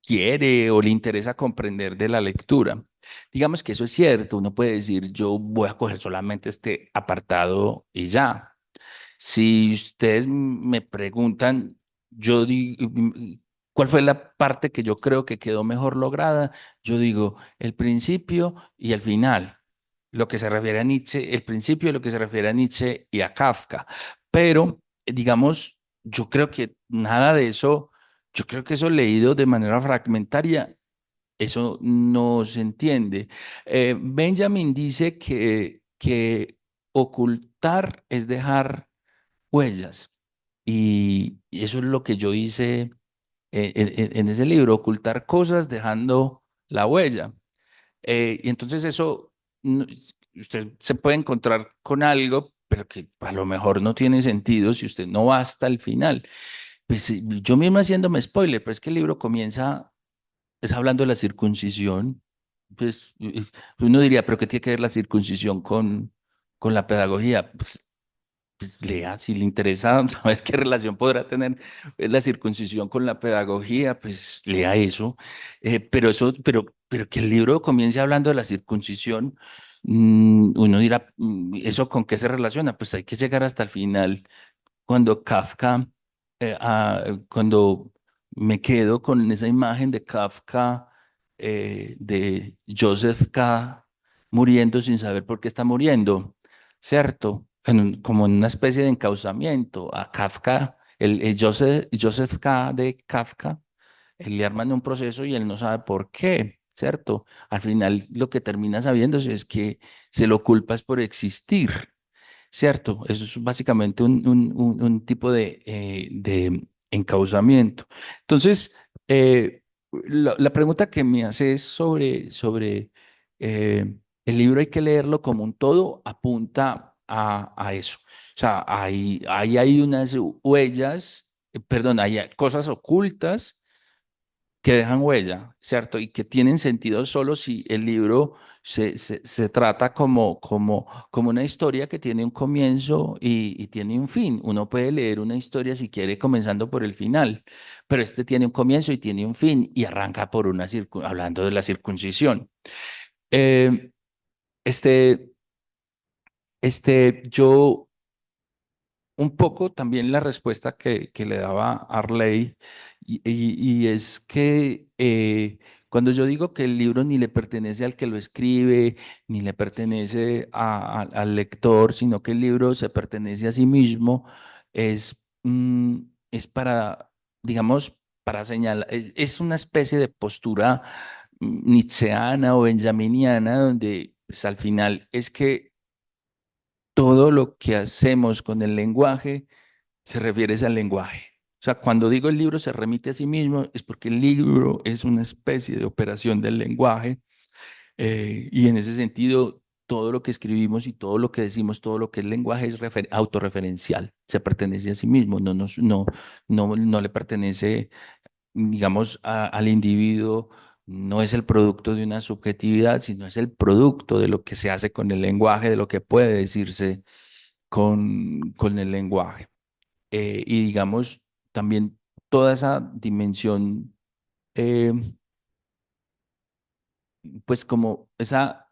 quiere o le interesa comprender de la lectura. Digamos que eso es cierto, uno puede decir, yo voy a coger solamente este apartado y ya. Si ustedes me preguntan, yo digo, ¿cuál fue la parte que yo creo que quedó mejor lograda? Yo digo, el principio y el final. Lo que se refiere a Nietzsche, el principio de lo que se refiere a Nietzsche y a Kafka. Pero, digamos, yo creo que nada de eso, yo creo que eso leído de manera fragmentaria, eso no se entiende. Benjamin dice que ocultar es dejar huellas. Y eso es lo que yo hice en ese libro, ocultar cosas dejando la huella. Y entonces eso, usted se puede encontrar con algo, pero que a lo mejor no tiene sentido si usted no va hasta el final. Pues yo mismo haciéndome spoiler, pero es que el libro comienza, es hablando de la circuncisión. Pues uno diría, pero ¿qué tiene que ver la circuncisión con la pedagogía? Pues lea, si le interesa saber qué relación podrá tener la circuncisión con la pedagogía, pues lea eso. Pero que el libro comience hablando de la circuncisión, uno dirá, ¿eso con qué se relaciona? Pues hay que llegar hasta el final, cuando Kafka, cuando me quedo con esa imagen de Kafka, de Joseph K. muriendo sin saber por qué está muriendo, ¿cierto? Como en una especie de encauzamiento. A Kafka, el Joseph K. de Kafka, él le arman un proceso y él no sabe por qué, ¿cierto? Al final lo que termina sabiendo es que se lo culpa es por existir. ¿Cierto? Eso es básicamente un tipo de encauzamiento. Entonces, la pregunta que me hace es sobre el libro hay que leerlo como un todo, apunta a eso. O sea, hay unas huellas, perdón, hay cosas ocultas que dejan huella, ¿cierto? Y que tienen sentido solo si el libro se trata como una historia que tiene un comienzo y tiene un fin. Uno puede leer una historia si quiere comenzando por el final, pero este tiene un comienzo y tiene un fin y arranca por hablando de la circuncisión. Eh, este, yo un poco también la respuesta que le daba Arley, y es que cuando yo digo que el libro ni le pertenece al que lo escribe, ni le pertenece al lector, sino que el libro se pertenece a sí mismo, es, es para, digamos, para señalar, es una especie de postura nietzscheana o benjaminiana, donde pues, al final es que todo lo que hacemos con el lenguaje se refiere al lenguaje. O sea, cuando digo el libro se remite a sí mismo, es porque el libro es una especie de operación del lenguaje, y en ese sentido, todo lo que escribimos y todo lo que decimos, todo lo que es lenguaje es autorreferencial, se pertenece a sí mismo, no le pertenece, digamos, al individuo, no es el producto de una subjetividad, sino es el producto de lo que se hace con el lenguaje, de lo que puede decirse con el lenguaje. Y digamos, también toda esa dimensión, eh, pues como esa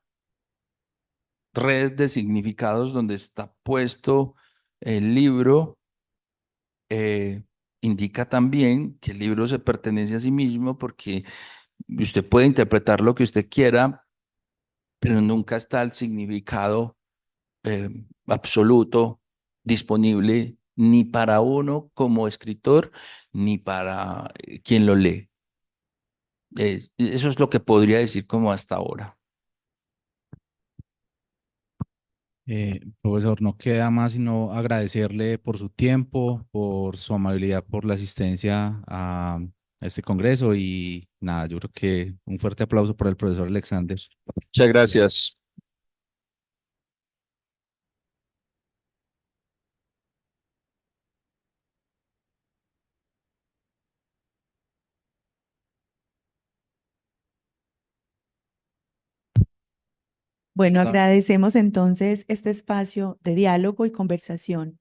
red de significados donde está puesto el libro, eh, indica también que el libro se pertenece a sí mismo porque usted puede interpretar lo que usted quiera, pero nunca está el significado absoluto disponible ni para uno como escritor, ni para quien lo lee. Eso es lo que podría decir como hasta ahora. Profesor, no queda más sino agradecerle por su tiempo, por su amabilidad, por la asistencia a este congreso y nada, yo creo que un fuerte aplauso para el profesor Alexander. Muchas gracias. Bueno, Perdón. agradecemos entonces este espacio de diálogo y conversación.